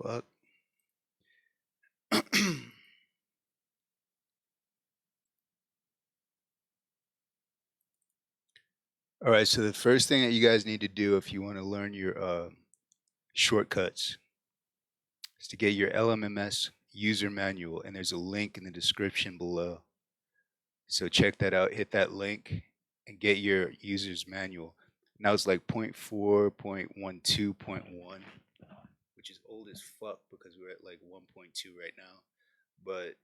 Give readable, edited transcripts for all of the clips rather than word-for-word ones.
fuck? All right, so the first thing that you guys need to do if you want to learn your shortcuts is to get your LMMS user manual, and there's a link in the description below. So check that out, hit that link, and get your user's manual. Now it's like 0.4.12.1, which is old as fuck because we're at like 1.2 right now. But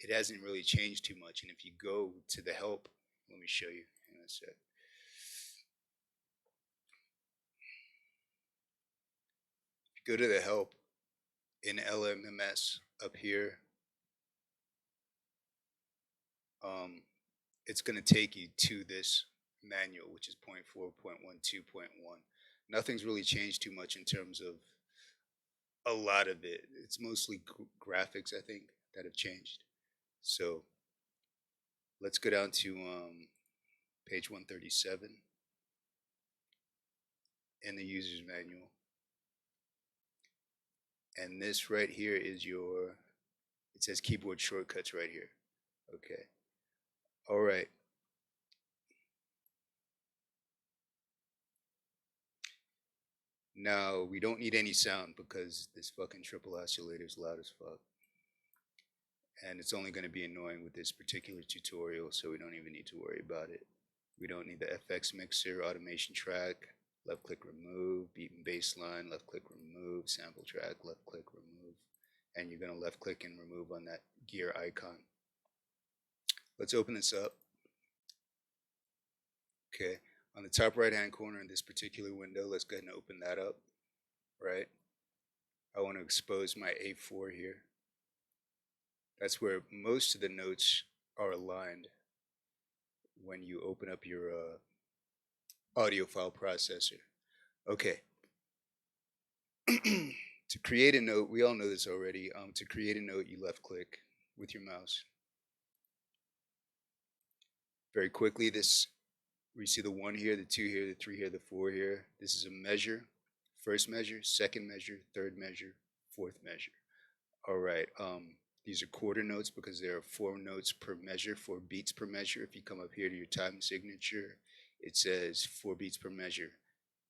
it hasn't really changed too much. And if you go to the help, let me show you in a sec. If you go to the help in LMMS up here, it's going to take you to this manual, which is 0.4.12.1. Nothing's really changed too much in terms of a lot of it. It's mostly graphics, I think, that have changed. So let's go down to page 137 in the user's manual. And this right here is your, it says keyboard shortcuts right here. Okay. All right. Now, we don't need any sound because this fucking triple oscillator is loud as fuck. And it's only going to be annoying with this particular tutorial, so we don't even need to worry about it. We don't need the FX mixer, automation track, left click remove, beat and bass line, left click remove, sample track, left click remove. And you're going to left click and remove on that gear icon. Let's open this up. Okay, on the top right hand corner in this particular window, let's go ahead and open that up, right? I want to expose my A4 here. That's where most of the notes are aligned when you open up your audio file processor. Okay. To create a note, we all know this already. To create a note, you left click with your mouse. Very quickly, this, we see the 1 here, the 2 here, the 3 here, the 4 here. This is a measure. First measure, second measure, third measure, fourth measure. All right. These are quarter notes because there are 4 notes per measure, 4 beats per measure. If you come up here to your time signature, it says 4 beats per measure.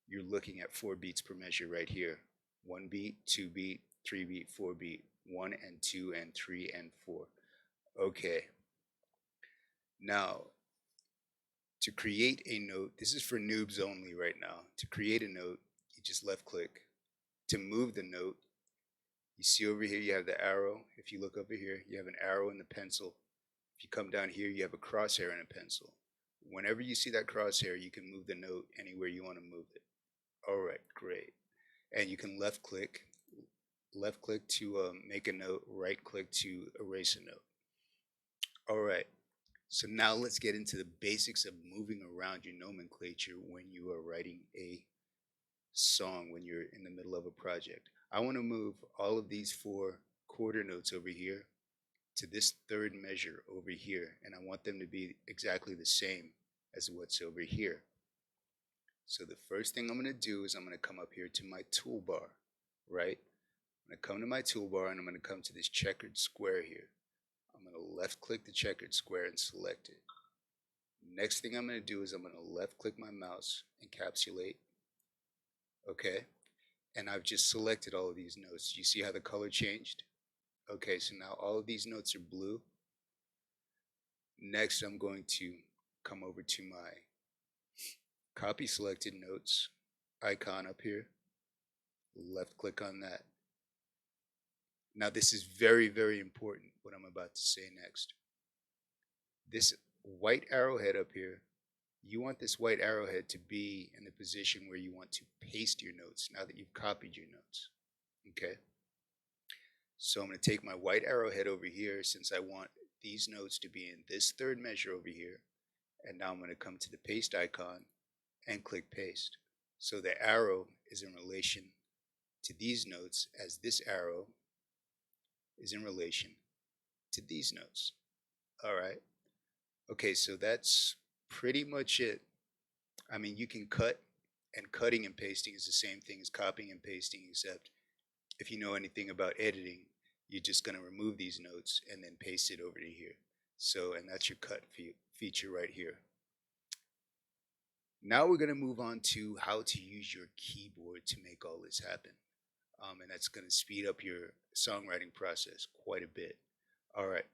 You're looking at 4 beats per measure right here. 1 beat, 2 beat, 3 beat, 4 beat, 1 and 2 and 3 and 4. Okay. Now, to create a note, this is for noobs only right now. To create a note, you just left click. To move the note, you see over here, you have the arrow. If you look over here, you have an arrow in the pencil. If you come down here, you have a crosshair in a pencil. Whenever you see that crosshair, you can move the note anywhere you want to move it. All right, great. And you can left click to make a note, right click to erase a note. All right. So now let's get into the basics of moving around your nomenclature when you are writing a song, when you're in the middle of a project. I want to move all of these 4 quarter notes over here to this third measure over here, and I want them to be exactly the same as what's over here. So the first thing I'm going to do is I'm going to come up here to my toolbar, right? I'm going to come to my toolbar and I'm going to come to this checkered square here. I'm going to left click the checkered square and select it. Next thing I'm going to do is I'm going to left click my mouse, encapsulate. Okay. And I've just selected all of these notes. You see how the color changed? Okay, so now all of these notes are blue. Next, I'm going to come over to my copy selected notes icon up here. Left click on that. Now this is very, very important, what I'm about to say next. This white arrowhead up here, you want this white arrowhead to be in the position where you want to paste your notes now that you've copied your notes. Okay. So I'm going to take my white arrowhead over here since I want these notes to be in this third measure over here. And now I'm going to come to the paste icon and click paste. So the arrow is in relation to these notes as this arrow is in relation to these notes. All right. Okay, so that's pretty much it. I mean, you can cut, and cutting and pasting is the same thing as copying and pasting, except if you know anything about editing, you're just going to remove these notes and then paste it over to here. So, and that's your cut feature right here. Now we're going to move on to how to use your keyboard to make all this happen. And that's going to speed up your songwriting process quite a bit. All right,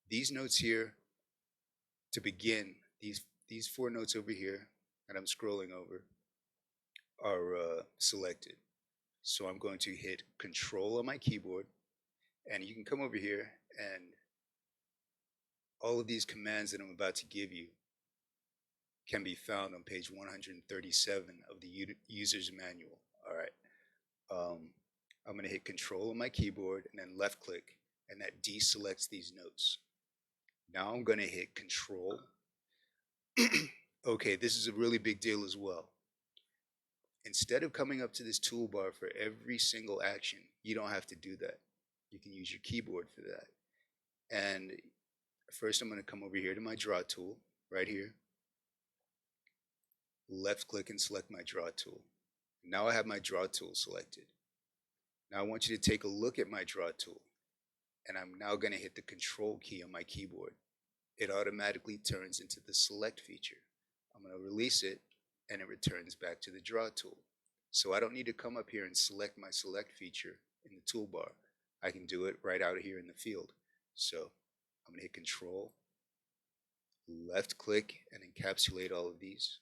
these notes here, to begin, these 4 notes over here that I'm scrolling over are selected. So I'm going to hit Control on my keyboard, and you can come over here, and all of these commands that I'm about to give you can be found on page 137 of the user's manual. All right. I'm going to hit Control on my keyboard and then left click, and that deselects these notes. Now I'm going to hit Control. Okay, this is a really big deal as well. Instead of coming up to this toolbar for every single action, you don't have to do that. You can use your keyboard for that. And first I'm going to come over here to my draw tool right here. Left click and select my draw tool. Now I have my draw tool selected. Now I want you to take a look at my draw tool, and I'm now going to hit the Control key on my keyboard. It automatically turns into the select feature. I'm going to release it, and it returns back to the draw tool. So I don't need to come up here and select my select feature in the toolbar. I can do it right out here in the field. So I'm going to hit Control, left click, and encapsulate all of these.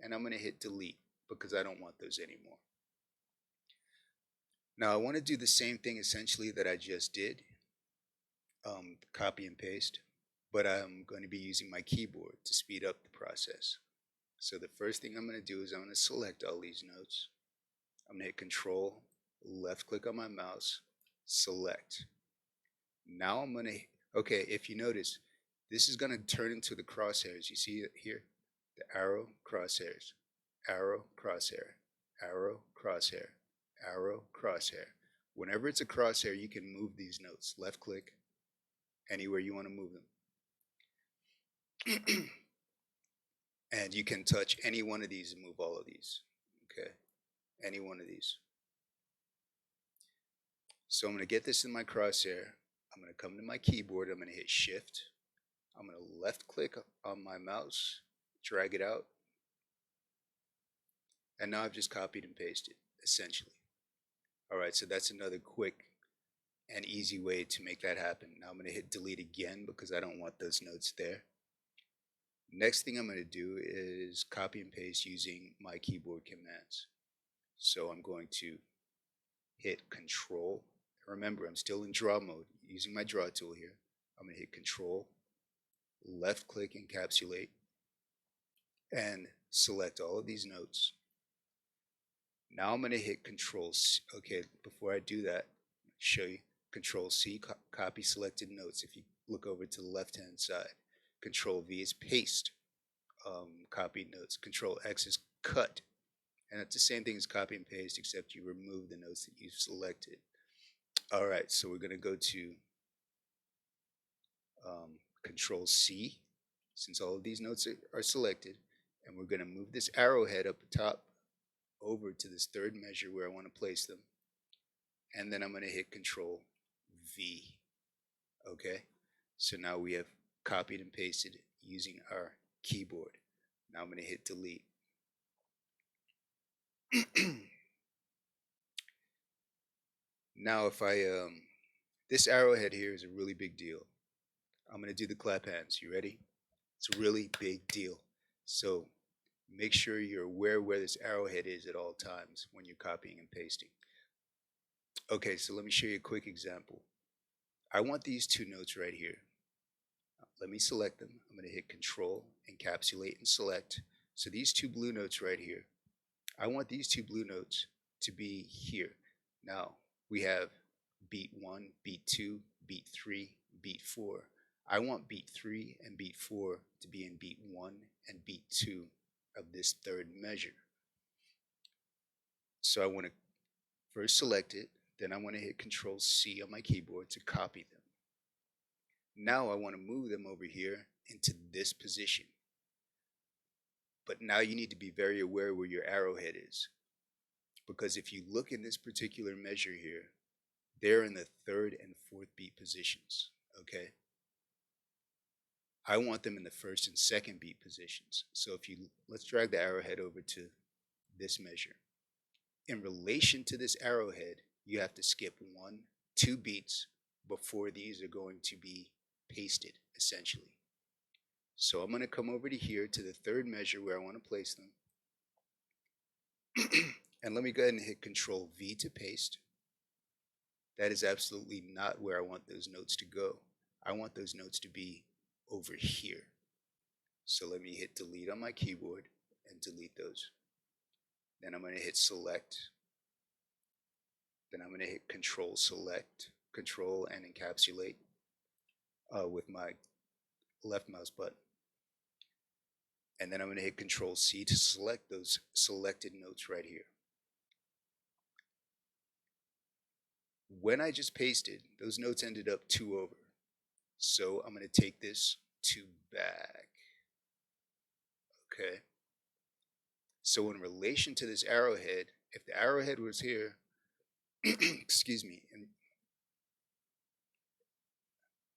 And I'm going to hit delete because I don't want those anymore. Now I want to do the same thing essentially that I just did, copy and paste, but I'm going to be using my keyboard to speed up the process. So the first thing I'm going to do is I'm going to select all these notes. I'm going to hit Control, left click on my mouse, select. Now I'm going to, okay, if you notice, this is going to turn into the crosshairs. You see it here? The arrow, crosshairs, arrow, crosshair, arrow, crosshair, arrow, crosshair. Whenever it's a crosshair, you can move these notes. Left click, anywhere you want to move them. And you can touch any one of these and move all of these. Okay, any one of these. So I'm going to get this in my crosshair. I'm going to come to my keyboard. I'm going to hit Shift. I'm going to left click on my mouse, drag it out. And now I've just copied and pasted, essentially. All right, so that's another quick and easy way to make that happen. Now I'm going to hit delete again because I don't want those notes there. Next thing I'm going to do is copy and paste using my keyboard commands. So I'm going to hit Control. Remember, I'm still in draw mode using my draw tool here. I'm going to hit Control, left click, encapsulate, and select all of these notes. Now I'm going to hit Control C. Okay, before I do that, show you Control C, copy selected notes. If you look over to the left hand side, Control V is paste copied notes. Control X is cut. And it's the same thing as copy and paste, except you remove the notes that you've selected. All right, so we're going to go to Control C, since all of these notes are selected, and we're going to move this arrowhead up the top over to this third measure where I want to place them. And then I'm going to hit Control V. Okay, so now we have copied and pasted using our keyboard. Now I'm going to hit delete. Now if I, this arrowhead here is a really big deal. I'm going to do the clap hands. You ready? It's a really big deal. So make sure you're aware where this arrowhead is at all times when you're copying and pasting. Okay, so let me show you a quick example. I want these 2 notes right here. Let me select them. I'm going to hit Control, encapsulate, and select. So these 2 blue notes right here, I want these 2 blue notes to be here. Now, we have beat 1, beat 2, beat 3, beat 4. I want beat 3 and beat 4 to be in beat 1 and beat 2 of this third measure. So I want to first select it, then I want to hit Control C on my keyboard to copy them. Now I want to move them over here into this position. But now you need to be very aware where your arrowhead is. Because if you look in this particular measure here, they're in the third and fourth beat positions, okay? I want them in the first and second beat positions. So let's drag the arrowhead over to this measure. In relation to this arrowhead, you have to skip 2 beats before these are going to be pasted, essentially. So I'm going to come over to here to the third measure where I want to place them. And let me go ahead and hit Control V to paste. That is absolutely not where I want those notes to go. I want those notes to be over here. So let me hit delete on my keyboard and delete those. Then I'm going to hit select. Then I'm going to hit Control select, Control and encapsulate with my left mouse button. And then I'm going to hit Control C to select those selected notes right here. When I just pasted, those notes ended up 2 over. So I'm going to take this 2 back. Okay. So in relation to this arrowhead, if the arrowhead was here, excuse me, and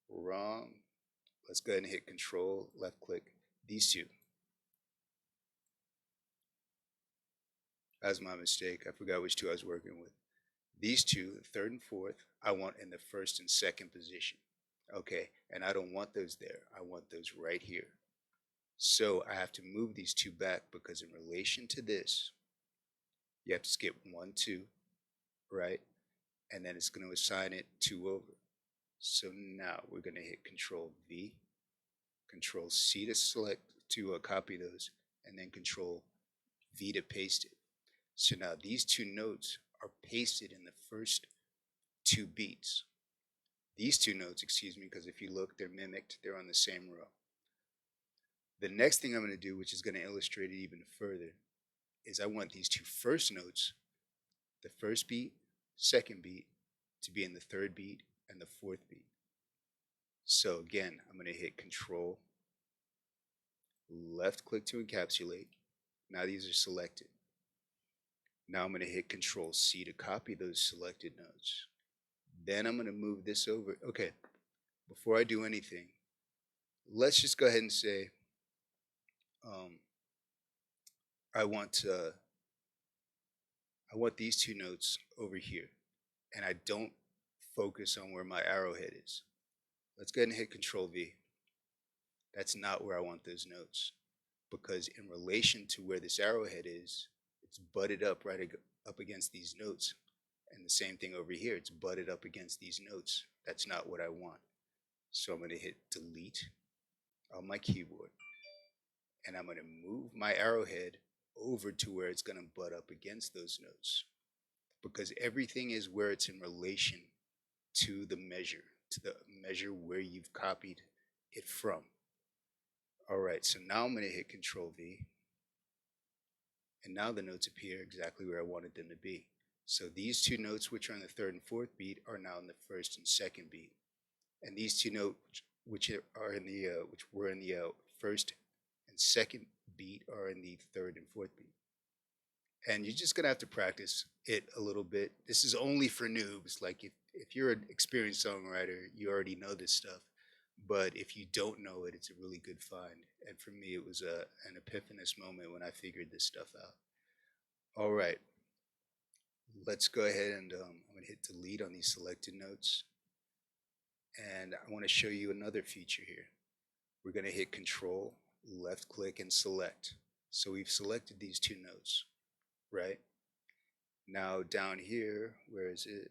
wrong, let's go ahead and hit Control, left click, these 2. That's my mistake. I forgot which 2 I was working with. These 2, the third and fourth, I want in the first and second position. Okay, and I don't want those there. I want those right here. So I have to move these 2 back because in relation to this, you have to skip 1, 2, right? And then it's going to assign it 2 over. So now we're going to hit Control V, Control C to select, to copy those, and then Control V to paste it. So now these 2 notes are pasted in the first 2 beats. These 2 notes, excuse me, because if you look, they're mimicked, they're on the same row. The next thing I'm going to do, which is going to illustrate it even further, is I want these 2 first notes, the first beat, second beat, to be in the third beat and the fourth beat. So again, I'm going to hit Control, left click to encapsulate. Now these are selected. Now I'm going to hit Control C to copy those selected notes. Then I'm going to move this over. Okay, before I do anything, let's just go ahead and say I want these 2 notes over here, and I don't focus on where my arrowhead is. Let's go ahead and hit Control V. That's not where I want those notes, because in relation to where this arrowhead is, it's butted up right up against these notes. And the same thing over here, it's butted up against these notes. That's not what I want. So I'm going to hit delete on my keyboard. And I'm going to move my arrowhead over to where it's going to butt up against those notes. Because everything is where it's in relation to the measure where you've copied it from. All right, so now I'm going to hit Control V. And now the notes appear exactly where I wanted them to be. So these 2 notes, which are in the third and fourth beat, are now in the first and second beat. And these 2 notes, which were in the first and second beat, are in the third and fourth beat. And you're just gonna have to practice it a little bit. This is only for noobs. Like if you're an experienced songwriter, you already know this stuff. But if you don't know it, it's a really good find. And for me, it was an epiphanous moment when I figured this stuff out. All right. Let's go ahead and I'm going to hit delete on these selected notes. And I want to show you another feature here. We're going to hit Control, left click, and select. So we've selected these 2 notes, right? Now down here, where is it?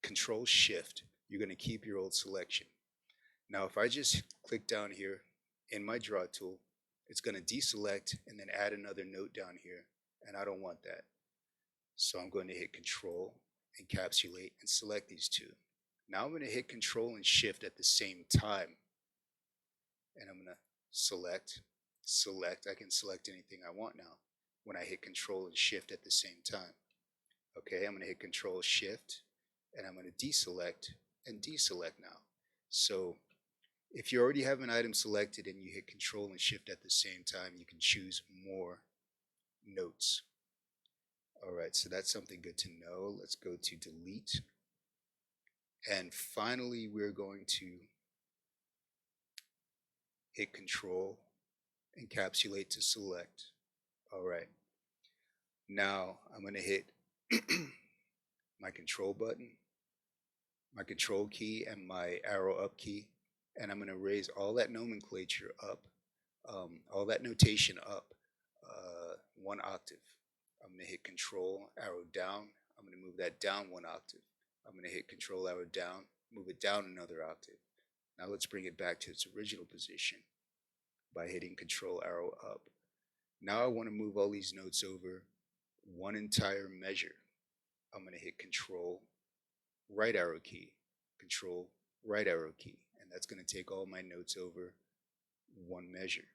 Control Shift, you're going to keep your old selection. Now if I just click down here in my draw tool, it's going to deselect and then add another note down here, and I don't want that. So I'm going to hit Control, encapsulate, and select these 2. Now I'm going to hit Control and Shift at the same time. And I'm going to select. I can select anything I want now when I hit Control and Shift at the same time. Okay, I'm going to hit Control Shift, and I'm going to deselect and deselect now. So if you already have an item selected and you hit Control and Shift at the same time, you can choose more notes. All right, so that's something good to know. Let's go to delete And finally, we're going to hit Control, encapsulate to select. All right. Now I'm going to hit my control button, my control key, and my arrow up key. And I'm going to raise all that nomenclature up, all that notation up 1 octave. I'm going to hit control, arrow down. I'm going to move that down 1 octave. I'm going to hit control, arrow down, move it down another octave. Now let's bring it back to its original position by hitting control, arrow up. Now I want to move all these notes over one entire measure. I'm going to hit control, right arrow key, control, right arrow key, and that's going to take all my notes over one measure.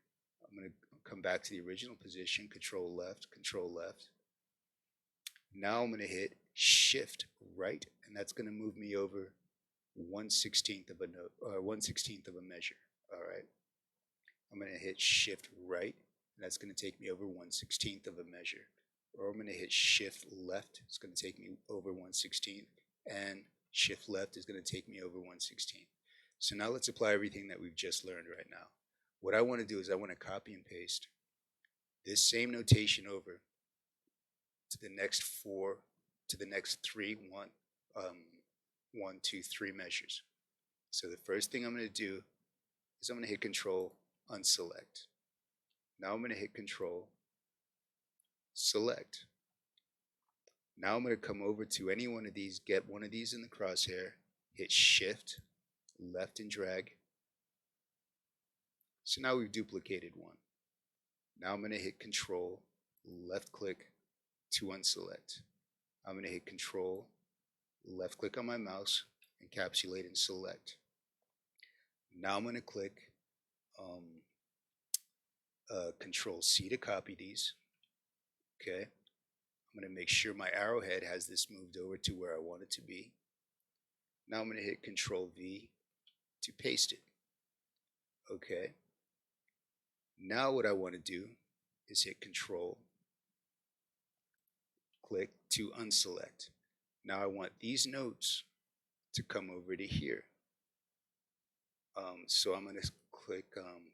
I'm going to come back to the original position, control left, control left. Now I'm going to hit shift right, and that's going to move me over 1/16 of a note, or 1/16 of a measure. All right. I'm going to hit shift right, and that's going to take me over 1/16 of a measure. Or I'm going to hit shift left, it's going to take me over 1/16, and shift left is going to take me over 1/16. So now let's apply everything that we've just learned right now. What I want to do is I want to copy and paste this same notation over to the next three, 1, 2, 3 measures. So the first thing I'm going to do is I'm going to hit control, unselect. Now I'm going to hit control, select. Now I'm going to come over to any one of these, get one of these in the crosshair, hit shift, left and drag. So now we've duplicated one. Now I'm going to hit control, left click to unselect. I'm going to hit control, left click on my mouse, encapsulate and select. Now I'm going to click control C to copy these. Okay. I'm going to make sure my arrowhead has this moved over to where I want it to be. Now I'm going to hit control V to paste it. Okay. Now what I want to do is hit control, click to unselect. Now I want these notes to come over to here. So I'm going to click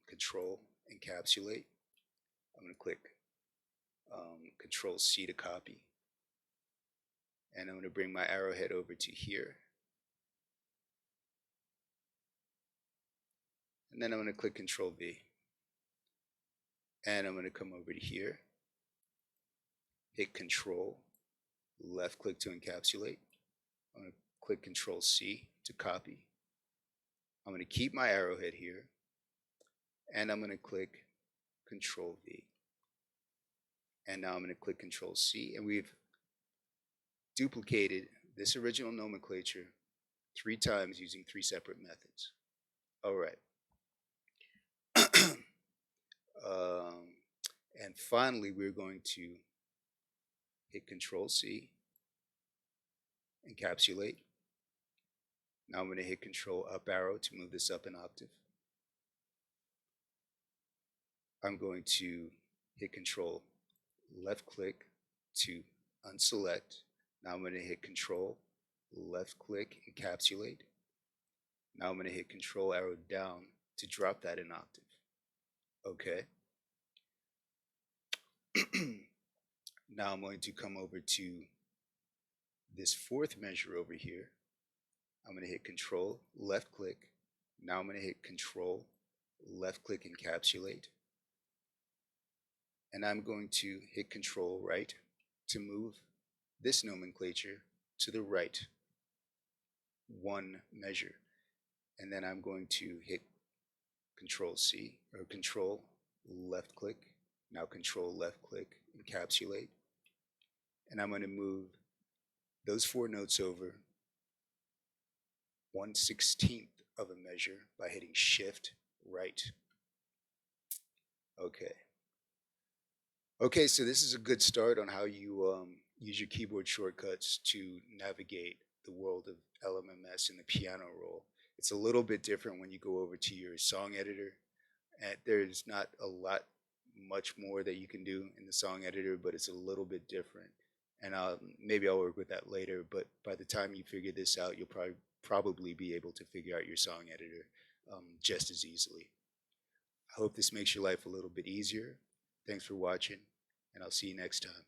control, encapsulate. I'm going to click control C to copy. And I'm going to bring my arrowhead over to here. And then I'm going to click control V. And I'm going to come over to here, hit control, left click to encapsulate. I'm going to click control C to copy. I'm going to keep my arrowhead here, and I'm going to click control V. And now I'm going to click control C, and we've duplicated this original nomenclature 3 times using 3 separate methods. All right. And finally, we're going to hit control C, encapsulate. Now I'm going to hit control up arrow to move this up an octave. I'm going to hit control left click to unselect. Now I'm going to hit control left click, encapsulate. Now I'm going to hit control arrow down to drop that an octave. Okay. Now I'm going to come over to this 4th measure over here. I'm going to hit control, left click. Now I'm going to hit control, left click, encapsulate. And I'm going to hit control right to move this nomenclature to the right 1 measure. And then I'm going to hit control C, or control left click. Now control left click, encapsulate. And I'm going to move those 4 notes over 1/16 of a measure by hitting shift right. Okay. Okay, so this is a good start on how you use your keyboard shortcuts to navigate the world of LMMS in the piano roll. It's a little bit different when you go over to your song editor. And there's not much more that you can do in the song editor, but it's a little bit different. And maybe I'll work with that later, but by the time you figure this out, you'll probably probably be able to figure out your song editor just as easily. I hope this makes your life a little bit easier. Thanks for watching, and I'll see you next time.